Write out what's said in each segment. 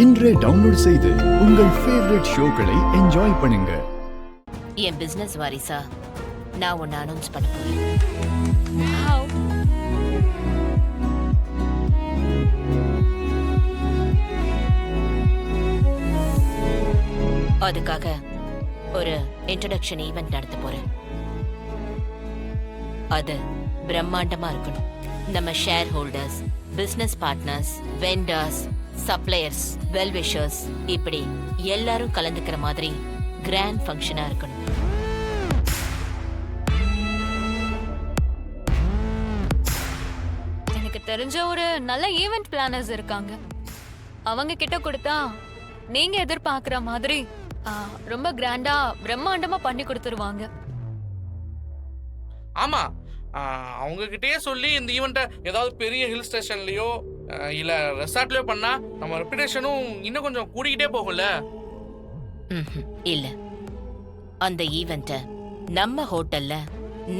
இன்றே டவுன்லோட் செய்து உங்கள் ஃபேவரட் ஷோக்களை என்ஜாய் பண்ணுங்க. என் பிசினஸ் வாரிசா நான் ஒன்னு அனௌன்ஸ் பண்ண போறேன். அதுக்காக ஒரு இன்ட்ரோடக்ஷன் ஈவென்ட் நடத்த போறேன். அது பிரம்மாண்டமா இருக்கணும். நம்ம share holders, business partners, vendors, suppliers, well-wishers இப்படி எல்லாரும் கலந்துக்கிற மாதிரி கிராண்ட் ஃபங்க்ஷனா இருக்கணும். எனக்கு தெரிஞ்ச ஒரு நல்ல ஈவென்ட் பிளானர்ஸ் இருக்காங்க. அவங்க கிட்ட கொடுத்தா நீங்க எதிர்பார்க்கிற மாதிரி ரொம்ப கிராண்டா பிரம்மாண்டமா பண்ணி கொடுத்துருவாங்க. ஆமா, அவங்க கிட்டயே சொல்லி இந்த ஈவெண்ட்டை ஏதாவது பெரிய ஹில் ஸ்டேஷன்லயோ இல்ல ரெசார்ட்லயோ பண்ணா நம்ம ரெப்யூட்டேஷனும் இன்னும் கொஞ்சம் கூடிக்கிட்டே போகும்ல. இல்ல, அந்த ஈவெண்ட்டை நம்ம ஹோட்டல்ல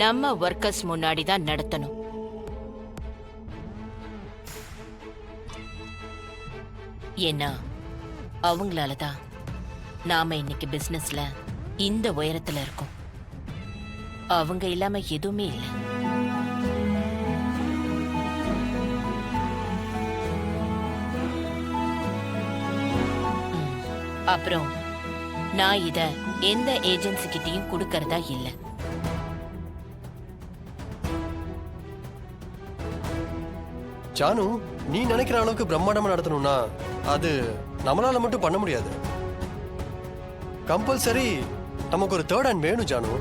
நம்ம ஒர்க்கர்ஸ் முன்னாடி தான் நடத்தணும். ஏன்னா அவங்களாலதான் நாம இன்னைக்கு பிசினஸ்ல இந்த உயரத்துல இருக்கோம். அவங்க இல்லாம எதுவுமே இல்லை. அப்புறம் நான் இத எந்த ஏஜென்சி கிட்டையும் கொடுக்கறதா இல்ல. ஜானு, நீ நினைக்கிற அளவுக்கு பிரம்மாண்டமா நடத்தணும்னா அது நம்மளால மட்டும் பண்ண முடியாது. கம்பல்சரி நமக்கு ஒரு தேர்ட் ஹேண்ட் வேணும் ஜானு.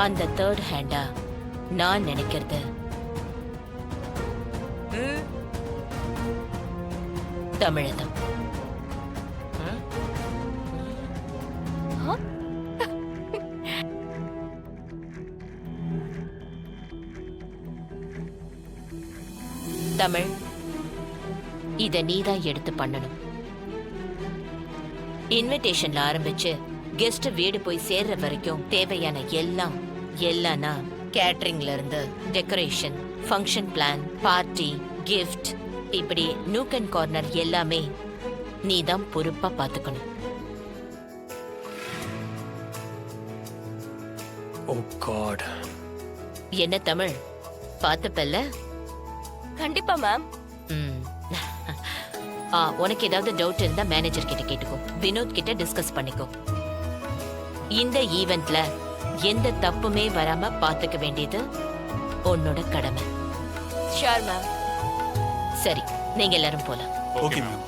அந்த தேர்ட் ஹேண்டா நான் நினைக்கிறது தமிழகம். தமிழ், இத நீதான் எடுத்து பண்ணணும். இன்விடேஷன்ல ஆரம்பிச்சு கெஸ்ட் வீடு போய் சேர்ற வரைக்கும் தேவையான எல்லாம்னா கேட்டரிங்ல இருந்து decoration, function plan, party, gift இப்படி நூக் அண்ட் கார்னர் எல்லாமே நீதான் பொறுப்பா பாத்துக்கணும். ஓ காட். என்ன தமிழ், பாத்துப்பல்ல? கண்டிப்பா மேம். உனக்கு ஏதாவது டவுட் இருந்தா மேனேஜர் கிட்ட கேட்டுக்கோ, வினோத் கிட்ட டிஸ்கஸ் பண்ணிக்கோ. இந்த ஈவென்ட்ல எந்த தப்புமே வராம பாத்துக்க வேண்டியது உன்னோட கடமை. Sure ma'am. சரி, நீங்க எல்லாரும் போலாம். Okay ma'am.